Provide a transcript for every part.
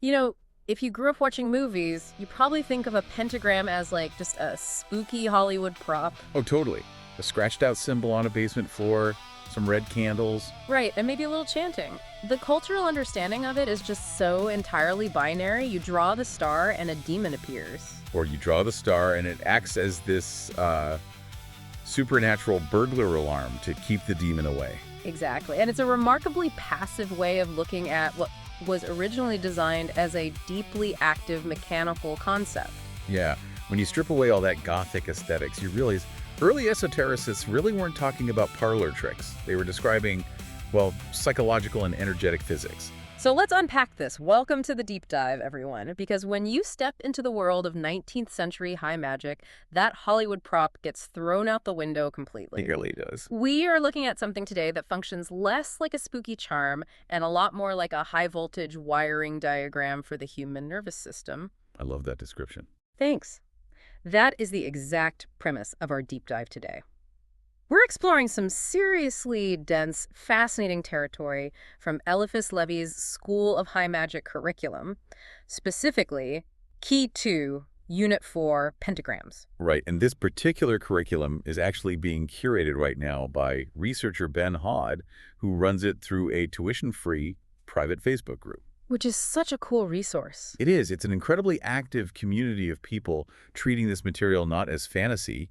You know, if you grew up watching movies, you probably think of a pentagram as like just a spooky Hollywood prop. Oh, totally. A scratched out symbol on a basement floor, some red candles. Right, and maybe a little chanting. The cultural understanding of it is just so entirely binary. You draw the star and a demon appears. Or you draw the star and it acts as this supernatural burglar alarm to keep the demon away. Exactly. And it's a remarkably passive way of looking at what was originally designed as a deeply active mechanical concept. Yeah, when you strip away all that gothic aesthetics, you realize early esotericists really weren't talking about parlor tricks. They were describing, well, psychological and energetic physics. So let's unpack this. Welcome to the deep dive, everyone. Because when you step into the world of 19th century high magic, that Hollywood prop gets thrown out the window completely. It really does. We are looking at something today that functions less like a spooky charm and a lot more like a high voltage wiring diagram for the human nervous system. I love that description. Thanks. That is the exact premise of our deep dive today. We're exploring some seriously dense, fascinating territory from Eliphas Levi's School of High Magic curriculum, specifically Key 2, Unit 4, Pentagrams. Right, and this particular curriculum is actually being curated right now by researcher Ben Hod, who runs it through a tuition-free private Facebook group. Which is such a cool resource. It is. It's an incredibly active community of people treating this material not as fantasy,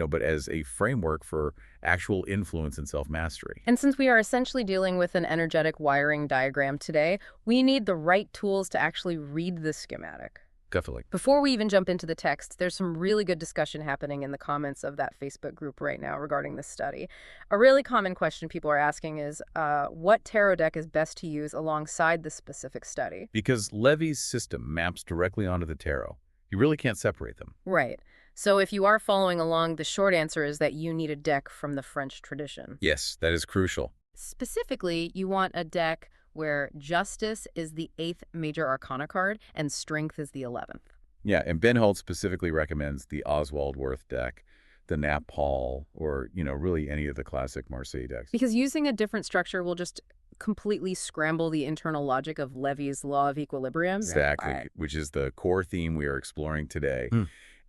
but as a framework for actual influence and self-mastery. And since we are essentially dealing with an energetic wiring diagram today, we need the right tools to actually read the schematic. Definitely. Before we even jump into the text, there's some really good discussion happening in the comments of that Facebook group right now regarding this study. A really common question people are asking is, what tarot deck is best to use alongside this specific study? Because Levy's system maps directly onto the tarot. You really can't separate them. Right. So if you are following along, the short answer is that you need a deck from the French tradition. Yes, that is crucial. Specifically, you want a deck where Justice is the 8th major arcana card and Strength is the 11th. Yeah, and Ben Holt specifically recommends the Oswald Worth deck, the Nap Hall, or, really any of the classic Marseille decks. Because using a different structure will just completely scramble the internal logic of Levy's law of equilibrium. Exactly, Right. which is the core theme we are exploring today.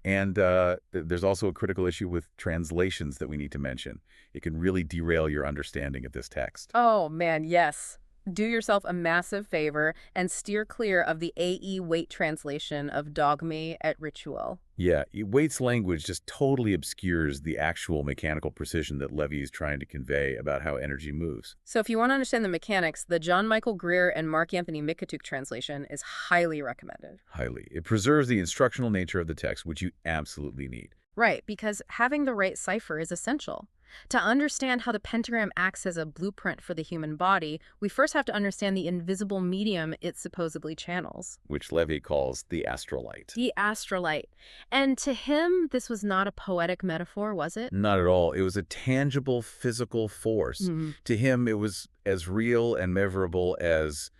And there's also a critical issue with translations that we need to mention. It can really derail your understanding of this text. Oh, man, yes. Do yourself a massive favor and steer clear of the A.E. Waite translation of Dogme et Rituel. Yeah, Waite's language just totally obscures the actual mechanical precision that Levy is trying to convey about how energy moves. So if you want to understand the mechanics, the John Michael Greer and Mark Anthony Mikatuk translation is highly recommended. Highly. It preserves the instructional nature of the text, which you absolutely need. Right, because having the right cipher is essential. To understand how the pentagram acts as a blueprint for the human body, we first have to understand the invisible medium it supposedly channels. Which Levy calls the astrolite. The astrolite. And to him, this was not a poetic metaphor, was it? Not at all. It was a tangible physical force. To him, it was as real and measurable as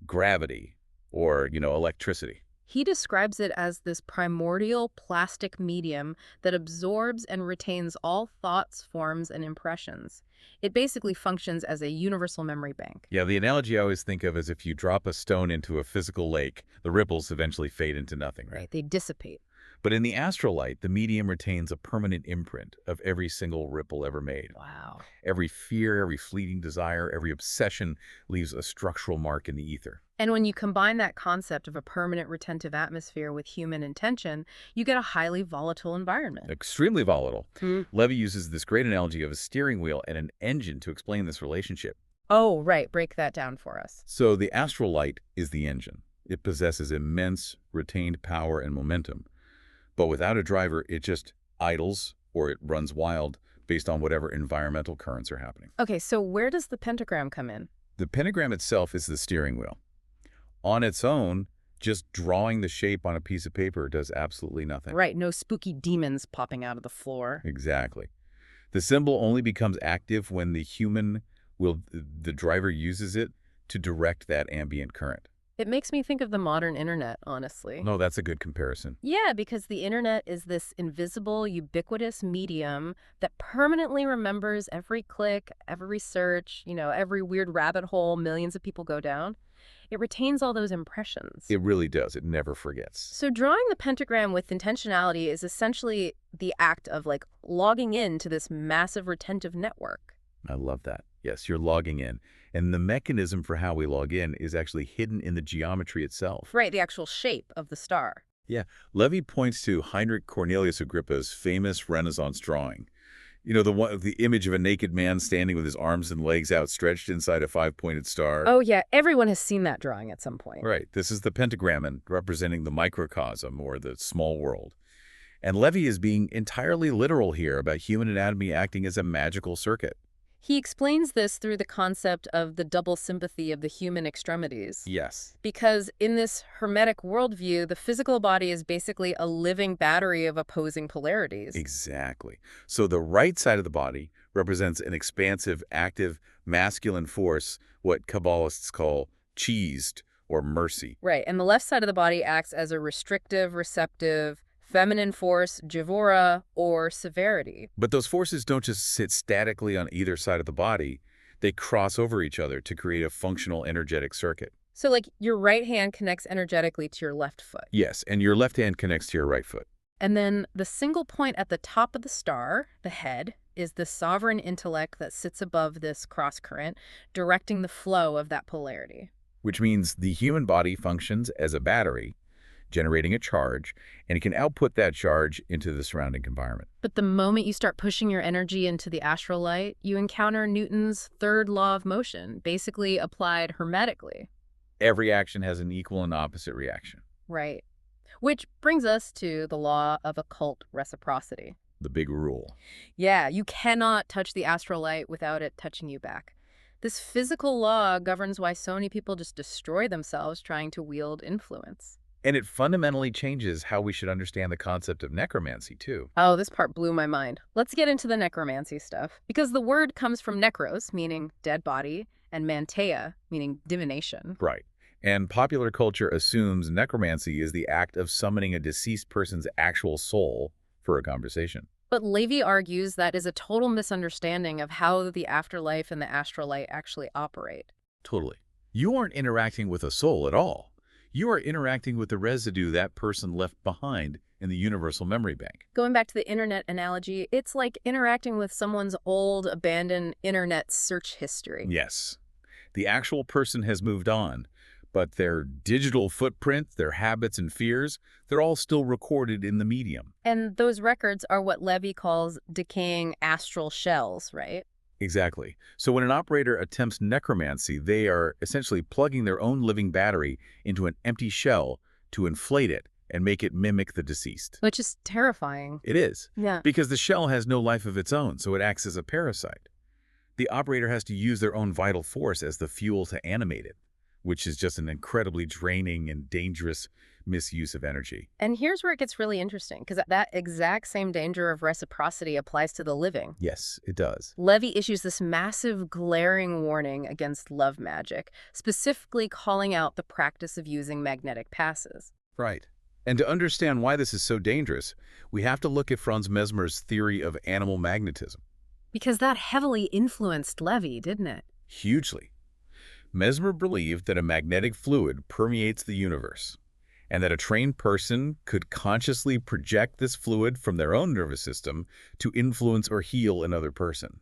gravity or, electricity. He describes it as this primordial plastic medium that absorbs and retains all thoughts, forms, and impressions. It basically functions as a universal memory bank. Yeah, the analogy I always think of is if you drop a stone into a physical lake, the ripples eventually fade into nothing, right? They dissipate. But in the astrolite, the medium retains a permanent imprint of every single ripple ever made. Wow. Every fear, every fleeting desire, every obsession leaves a structural mark in the ether. And when you combine that concept of a permanent retentive atmosphere with human intention, you get a highly volatile environment. Extremely volatile. Levy uses this great analogy of a steering wheel and an engine to explain this relationship. Oh, right. Break that down for us. So the astrolite is the engine. It possesses immense retained power and momentum. But without a driver, it just idles or it runs wild based on whatever environmental currents are happening. Okay, so where does the pentagram come in? The pentagram itself is the steering wheel. On its own, just drawing the shape on a piece of paper does absolutely nothing. Right, no spooky demons popping out of the floor. Exactly. The symbol only becomes active when the driver uses it to direct that ambient current. It makes me think of the modern internet, honestly. No, that's a good comparison. Yeah, because the internet is this invisible, ubiquitous medium that permanently remembers every click, every search, every weird rabbit hole millions of people go down. it retains all those impressions. It really does. It never forgets. So drawing the pentagram with intentionality is essentially the act of like logging into this massive retentive network. I love that. Yes, you're logging in. And the mechanism for how we log in is actually hidden in the geometry itself. Right, the actual shape of the star. Yeah, Levy points to Heinrich Cornelius Agrippa's famous Renaissance drawing. You know, the image of a naked man standing with his arms and legs outstretched inside a five-pointed star. Oh yeah, everyone has seen that drawing at some point. Right. This is the pentagram and representing the microcosm or the small world. And Levy is being entirely literal here about human anatomy acting as a magical circuit. He explains this through the concept of the double sympathy of the human extremities. Yes. Because in this hermetic worldview, the physical body is basically a living battery of opposing polarities. Exactly. So the right side of the body represents an expansive, active, masculine force, what Kabbalists call cheesed or mercy. Right, and the left side of the body acts as a restrictive, receptive, feminine force, Jivora, or severity. But those forces don't just sit statically on either side of the body. They cross over each other to create a functional energetic circuit. So like your right hand connects energetically to your left foot. Yes, and your left hand connects to your right foot. And then the single point at the top of the star, the head, is the sovereign intellect that sits above this cross current, directing the flow of that polarity. Which means the human body functions as a battery, generating a charge, and it can output that charge into the surrounding environment. But the moment you start pushing your energy into the astral light, you encounter Newton's third law of motion, basically applied hermetically. Every action has an equal and opposite reaction. Right. Which brings us to the law of occult reciprocity. The big rule. Yeah, you cannot touch the astral light without it touching you back. This physical law governs why so many people just destroy themselves trying to wield influence. And it fundamentally changes how we should understand the concept of necromancy, too. Oh, this part blew my mind. Let's get into the necromancy stuff. Because the word comes from necros, meaning dead body, and manteia, meaning divination. Right. And popular culture assumes necromancy is the act of summoning a deceased person's actual soul for a conversation. But Levy argues that is a total misunderstanding of how the afterlife and the astral light actually operate. Totally. You aren't interacting with a soul at all. You are interacting with the residue that person left behind in the universal memory bank. Going back to the internet analogy, it's like interacting with someone's old, abandoned internet search history. Yes. The actual person has moved on, but their digital footprint, their habits and fears, they're all still recorded in the medium. And those records are what Levy calls decaying astral shells, right? Exactly. So when an operator attempts necromancy, they are essentially plugging their own living battery into an empty shell to inflate it and make it mimic the deceased. Which is terrifying. It is. Yeah. Because the shell has no life of its own, so it acts as a parasite. The operator has to use their own vital force as the fuel to animate it, which is just an incredibly draining and dangerous misuse of energy. And here's where it gets really interesting, because that exact same danger of reciprocity applies to the living. Yes, it does. Levy issues this massive, glaring warning against love magic, specifically calling out the practice of using magnetic passes. Right. And to understand why this is so dangerous, we have to look at Franz Mesmer's theory of animal magnetism. Because that heavily influenced Levy, didn't it? Hugely. Mesmer believed that a magnetic fluid permeates the universe, and that a trained person could consciously project this fluid from their own nervous system to influence or heal another person.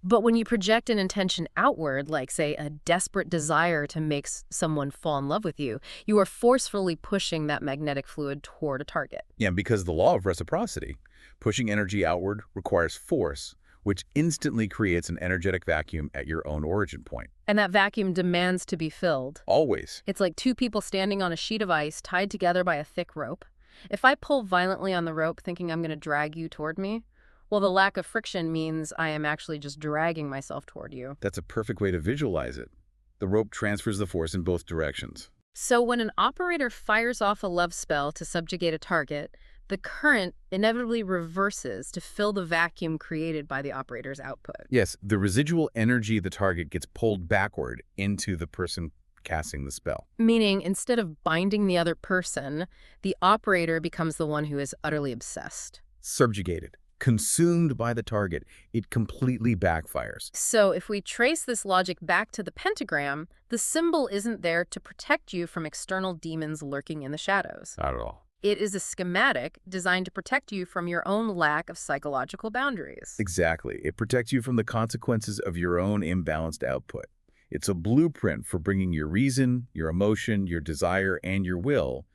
But when you project an intention outward, like, say, a desperate desire to make someone fall in love with you, you are forcefully pushing that magnetic fluid toward a target. Yeah, because the law of reciprocity, pushing energy outward requires force, which instantly creates an energetic vacuum at your own origin point. And that vacuum demands to be filled. Always. It's like two people standing on a sheet of ice tied together by a thick rope. If I pull violently on the rope thinking I'm going to drag you toward me, well, the lack of friction means I am actually just dragging myself toward you. That's a perfect way to visualize it. The rope transfers the force in both directions. So when an operator fires off a love spell to subjugate a target, the current inevitably reverses to fill the vacuum created by the operator's output. Yes, the residual energy of the target gets pulled backward into the person casting the spell. Meaning, instead of binding the other person, the operator becomes the one who is utterly obsessed. Subjugated. consumed by the target. It completely backfires. So if we trace this logic back to the pentagram, the symbol isn't there to protect you from external demons lurking in the shadows. Not at all. It is a schematic designed to protect you from your own lack of psychological boundaries. Exactly. It protects you from the consequences of your own imbalanced output. It's a blueprint for bringing your reason, your emotion, your desire, and your will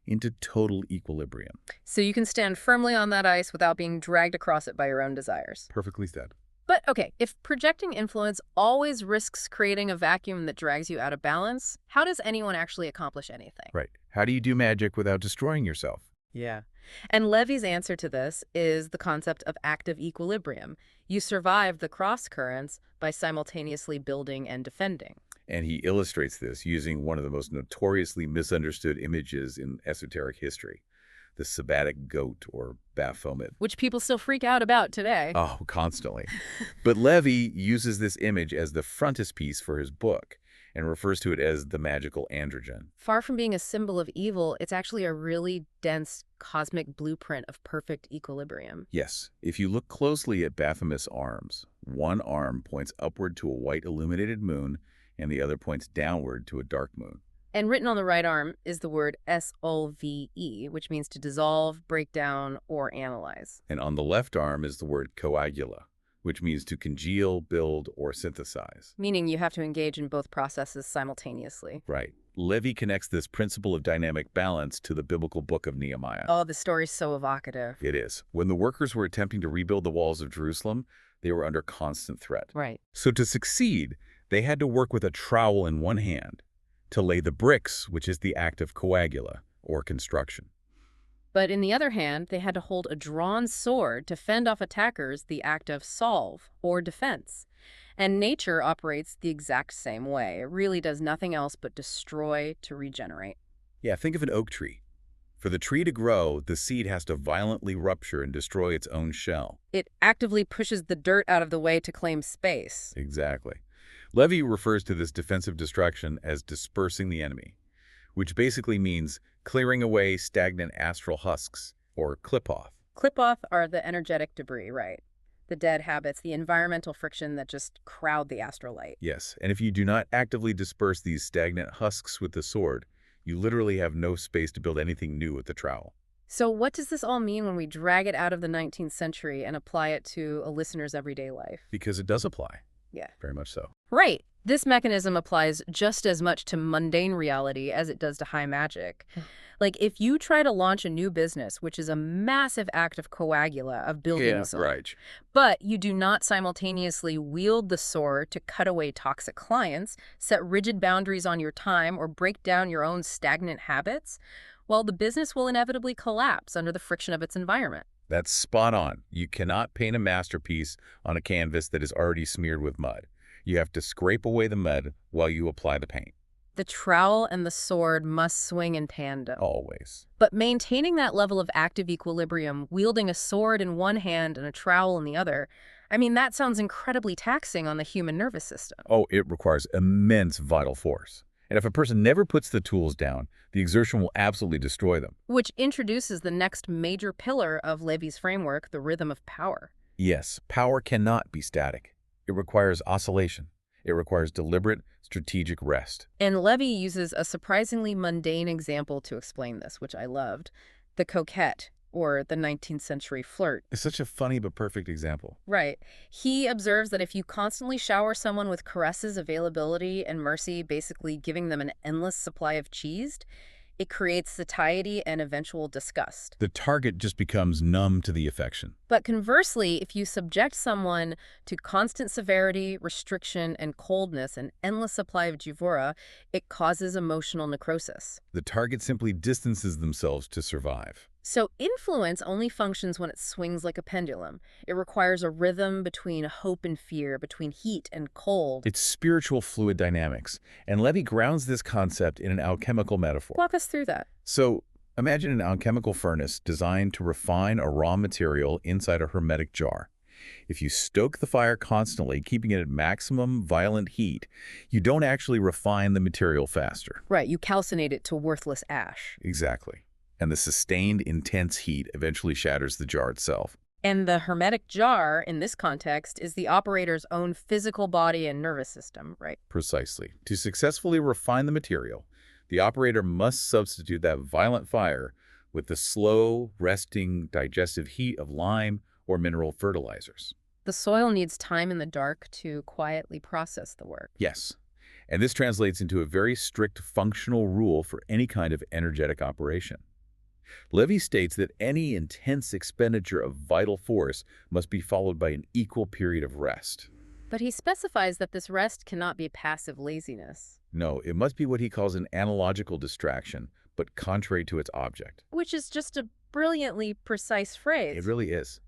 into total equilibrium. So you can stand firmly on that ice without being dragged across it by your own desires. Perfectly said. But okay, if projecting influence always risks creating a vacuum that drags you out of balance, how does anyone actually accomplish anything? Right. How do you do magic without destroying yourself? Yeah. And Levy's answer to this is the concept of active equilibrium. You survive the cross currents by simultaneously building and defending. And he illustrates this using one of the most notoriously misunderstood images in esoteric history, the sabbatic goat or Baphomet. Which people still freak out about today. Oh, constantly. But Levy uses this image as the frontispiece for his book and refers to it as the magical androgen. Far from being a symbol of evil, it's actually a really dense cosmic blueprint of perfect equilibrium. Yes, if you look closely at Baphomet's arms, one arm points upward to a white illuminated moon and the other points downward to a dark moon. And written on the right arm is the word solve, which means to dissolve, break down, or analyze. And on the left arm is the word coagula, which means to congeal, build, or synthesize. Meaning you have to engage in both processes simultaneously. Right. Levy connects this principle of dynamic balance to the biblical book of Nehemiah. Oh, the story's so evocative. It is. When the workers were attempting to rebuild the walls of Jerusalem, they were under constant threat. Right. So to succeed, they had to work with a trowel in one hand to lay the bricks, which is the act of coagula, or construction. But in the other hand, they had to hold a drawn sword to fend off attackers, the act of solve, or defense. And nature operates the exact same way. It really does nothing else but destroy to regenerate. Yeah, think of an oak tree. For the tree to grow, the seed has to violently rupture and destroy its own shell. It actively pushes the dirt out of the way to claim space. Exactly. Levy refers to this defensive destruction as dispersing the enemy, which basically means clearing away stagnant astral husks, or clip-off. Clip-off are the energetic debris, right? The dead habits, the environmental friction that just crowd the astral light. Yes, and if you do not actively disperse these stagnant husks with the sword, you literally have no space to build anything new with the trowel. So what does this all mean when we drag it out of the 19th century and apply it to a listener's everyday life? Because it does apply. Yeah. Very much so. Right. This mechanism applies just as much to mundane reality as it does to high magic. Like, if you try to launch a new business, which is a massive act of coagula, of building something, right. but you do not simultaneously wield the sword to cut away toxic clients, set rigid boundaries on your time, or break down your own stagnant habits, well, the business will inevitably collapse under the friction of its environment. That's spot on. You cannot paint a masterpiece on a canvas that is already smeared with mud. You have to scrape away the mud while you apply the paint. The trowel and the sword must swing in tandem. Always. But maintaining that level of active equilibrium, wielding a sword in one hand and a trowel in the other, I mean, that sounds incredibly taxing on the human nervous system. Oh, it requires immense vital force. And if a person never puts the tools down, the exertion will absolutely destroy them. Which introduces the next major pillar of Levy's framework, the rhythm of power. Yes, power cannot be static. It requires oscillation. It requires deliberate, strategic rest. And Levy uses a surprisingly mundane example to explain this, which I loved. The coquette, or the 19th century flirt. It's such a funny but perfect example. Right. He observes that if you constantly shower someone with caresses, availability, and mercy, basically giving them an endless supply of cheese, it creates satiety and eventual disgust. The target just becomes numb to the affection. But conversely, if you subject someone to constant severity, restriction, and coldness, an endless supply of jivora, it causes emotional necrosis. The target simply distances themselves to survive. So influence only functions when it swings like a pendulum. It requires a rhythm between hope and fear, between heat and cold. It's spiritual fluid dynamics, and Levy grounds this concept in an alchemical metaphor. Walk us through that. So, imagine an alchemical furnace designed to refine a raw material inside a hermetic jar. If you stoke the fire constantly, keeping it at maximum violent heat, you don't actually refine the material faster. Right, you calcinate it to worthless ash. Exactly. And the sustained, intense heat eventually shatters the jar itself. And the hermetic jar, in this context, is the operator's own physical body and nervous system, right? Precisely. To successfully refine the material, the operator must substitute that violent fire with the slow, resting, digestive heat of lime or mineral fertilizers. The soil needs time in the dark to quietly process the work. Yes. And this translates into a very strict functional rule for any kind of energetic operation. Levy states that any intense expenditure of vital force must be followed by an equal period of rest. But he specifies that this rest cannot be passive laziness, No, it must be what he calls an analogical distraction, but contrary to its object. which is just a brilliantly precise phrase. It really is.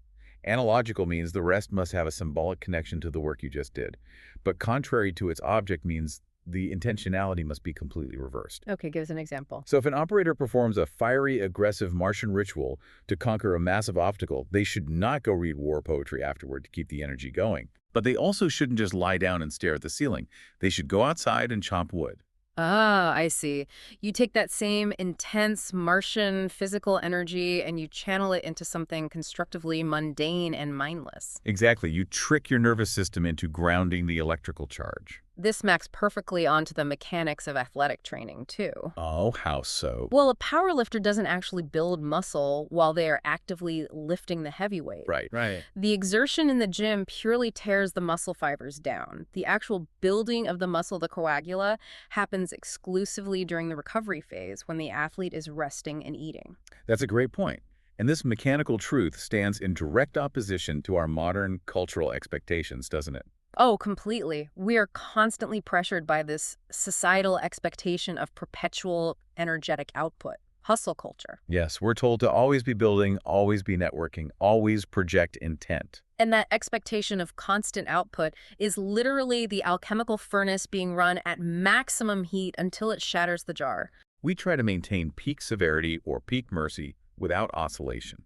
Analogical means the rest must have a symbolic connection to the work you just did, but contrary to its object means the intentionality must be completely reversed. Okay, give us an example. So if an operator performs a fiery, aggressive Martian ritual to conquer a massive obstacle, they should not go read war poetry afterward to keep the energy going. But they also shouldn't just lie down and stare at the ceiling. They should go outside and chop wood. Ah, I see. You take that same intense Martian physical energy and you channel it into something constructively mundane and mindless. Exactly. You trick your nervous system into grounding the electrical charge. This maps perfectly onto the mechanics of athletic training, too. Oh, how so? Well, a powerlifter doesn't actually build muscle while they are actively lifting the heavy weight. Right. The exertion in the gym purely tears the muscle fibers down. The actual building of the muscle, the coagula, happens exclusively during the recovery phase when the athlete is resting and eating. That's a great point. And this mechanical truth stands in direct opposition to our modern cultural expectations, doesn't it? Oh, completely. We are constantly pressured by this societal expectation of perpetual energetic output, hustle culture. Yes, we're told to always be building, always be networking, always project intent. And that expectation of constant output is literally the alchemical furnace being run at maximum heat until it shatters the jar. We try to maintain peak severity or peak mercy without oscillation.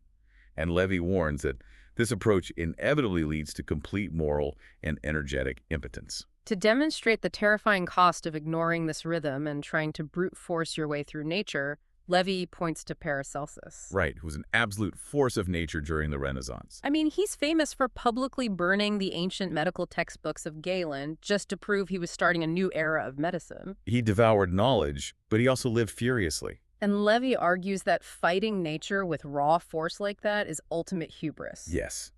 And Levy warns that this approach inevitably leads to complete moral and energetic impotence. To demonstrate the terrifying cost of ignoring this rhythm and trying to brute force your way through nature, Levy points to Paracelsus. Right, who was an absolute force of nature during the Renaissance. I mean, he's famous for publicly burning the ancient medical textbooks of Galen just to prove he was starting a new era of medicine. He devoured knowledge, but he also lived furiously. And Levy argues that fighting nature with raw force like that is ultimate hubris. Yes.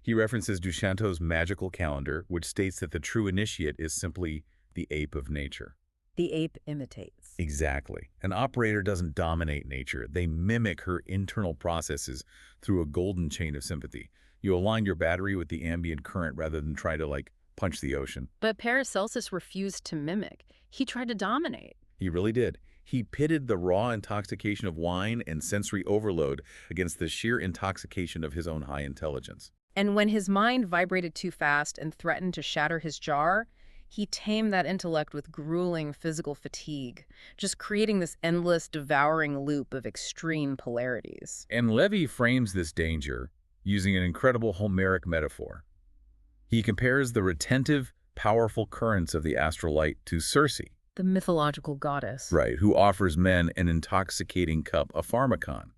He references Duchanteau's magical calendar, which states that the true initiate is simply the ape of nature. The ape imitates. Exactly. An operator doesn't dominate nature. They mimic her internal processes through a golden chain of sympathy. You align your battery with the ambient current rather than try to, punch the ocean. But Paracelsus refused to mimic. He tried to dominate. He really did. He pitted the raw intoxication of wine and sensory overload against the sheer intoxication of his own high intelligence. And when his mind vibrated too fast and threatened to shatter his jar, he tamed that intellect with grueling physical fatigue, just creating this endless, devouring loop of extreme polarities. And Levy frames this danger using an incredible Homeric metaphor. He compares the retentive, powerful currents of the astral light to Circe, The mythological goddess. right, who offers men an intoxicating cup of pharmacon.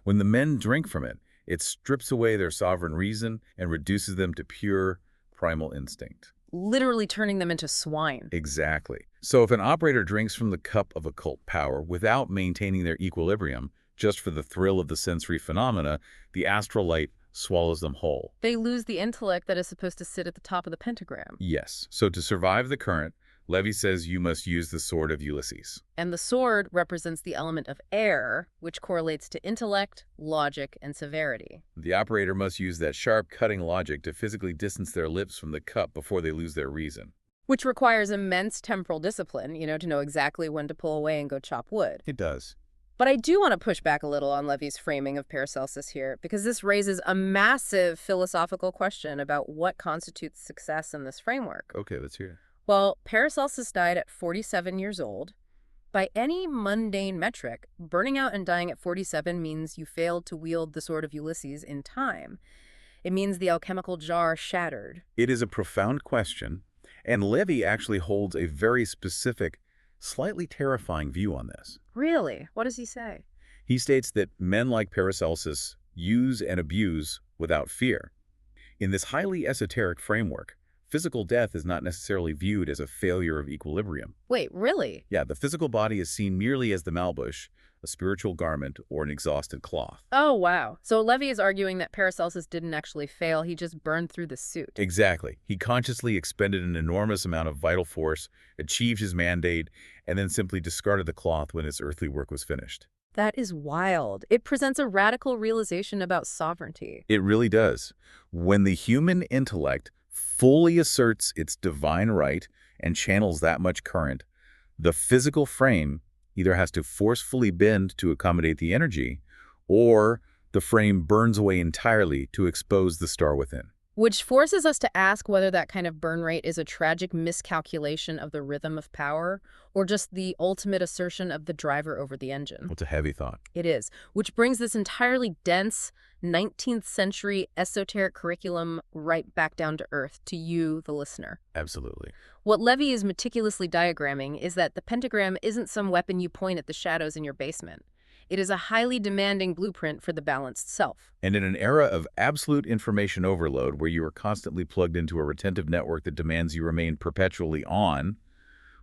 When the men drink from it, it strips away their sovereign reason and reduces them to pure, primal instinct. Literally turning them into swine. Exactly. So if an operator drinks from the cup of occult power without maintaining their equilibrium, just for the thrill of the sensory phenomena, the astral light swallows them whole. They lose the intellect that is supposed to sit at the top of the pentagram. Yes. So to survive the current, Levy says you must use the sword of Ulysses. And the sword represents the element of air, which correlates to intellect, logic, and severity. The operator must use that sharp, cutting logic to physically distance their lips from the cup before they lose their reason. Which requires immense temporal discipline, to know exactly when to pull away and go chop wood. It does. But I do want to push back a little on Levy's framing of Paracelsus here, because this raises a massive philosophical question about what constitutes success in this framework. Okay, let's hear it. Well, Paracelsus died at 47 years old. By any mundane metric, burning out and dying at 47 means you failed to wield the sword of Ulysses in time. It means the alchemical jar shattered. It is a profound question, and Levy actually holds a very specific, slightly terrifying view on this. Really? What does he say? He states that men like Paracelsus use and abuse without fear. In this highly esoteric framework, physical death is not necessarily viewed as a failure of equilibrium. Wait, really? Yeah, the physical body is seen merely as the malbush, a spiritual garment, or an exhausted cloth. Oh, wow. So Levy is arguing that Paracelsus didn't actually fail, he just burned through the suit. Exactly. He consciously expended an enormous amount of vital force, achieved his mandate, and then simply discarded the cloth when his earthly work was finished. That is wild. It presents a radical realization about sovereignty. It really does. When the human intellect fully asserts its divine right and channels that much current, the physical frame either has to forcefully bend to accommodate the energy, or the frame burns away entirely to expose the star within. Which forces us to ask whether that kind of burn rate is a tragic miscalculation of the rhythm of power, or just the ultimate assertion of the driver over the engine. It's a heavy thought. It is, which brings this entirely dense 19th century esoteric curriculum right back down to earth, to you, the listener. Absolutely. What Levy is meticulously diagramming is that the pentagram isn't some weapon you point at the shadows in your basement. It is a highly demanding blueprint for the balanced self. And in an era of absolute information overload where you are constantly plugged into a retentive network that demands you remain perpetually on,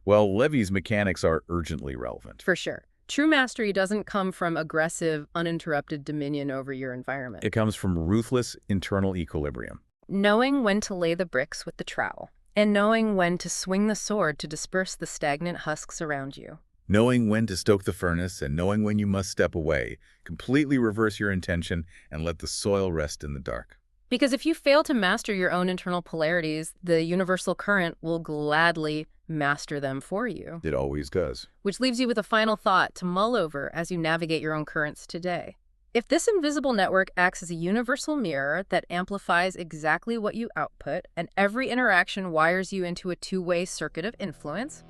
well, Levy's mechanics are urgently relevant. For sure. True mastery doesn't come from aggressive, uninterrupted dominion over your environment. It comes from ruthless internal equilibrium. Knowing when to lay the bricks with the trowel, and knowing when to swing the sword to disperse the stagnant husks around you. Knowing when to stoke the furnace and knowing when you must step away, completely reverse your intention and let the soil rest in the dark. Because if you fail to master your own internal polarities, the universal current will gladly master them for you. It always does. Which leaves you with a final thought to mull over as you navigate your own currents today. If this invisible network acts as a universal mirror that amplifies exactly what you output, and every interaction wires you into a two-way circuit of influence,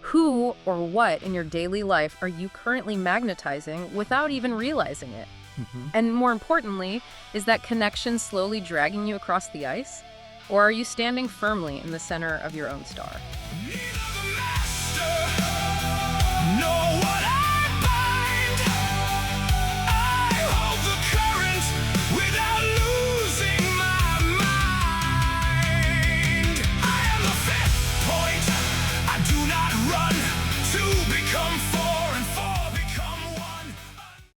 who or what in your daily life are you currently magnetizing without even realizing it? And more importantly, is that connection slowly dragging you across the ice? Or are you standing firmly in the center of your own star?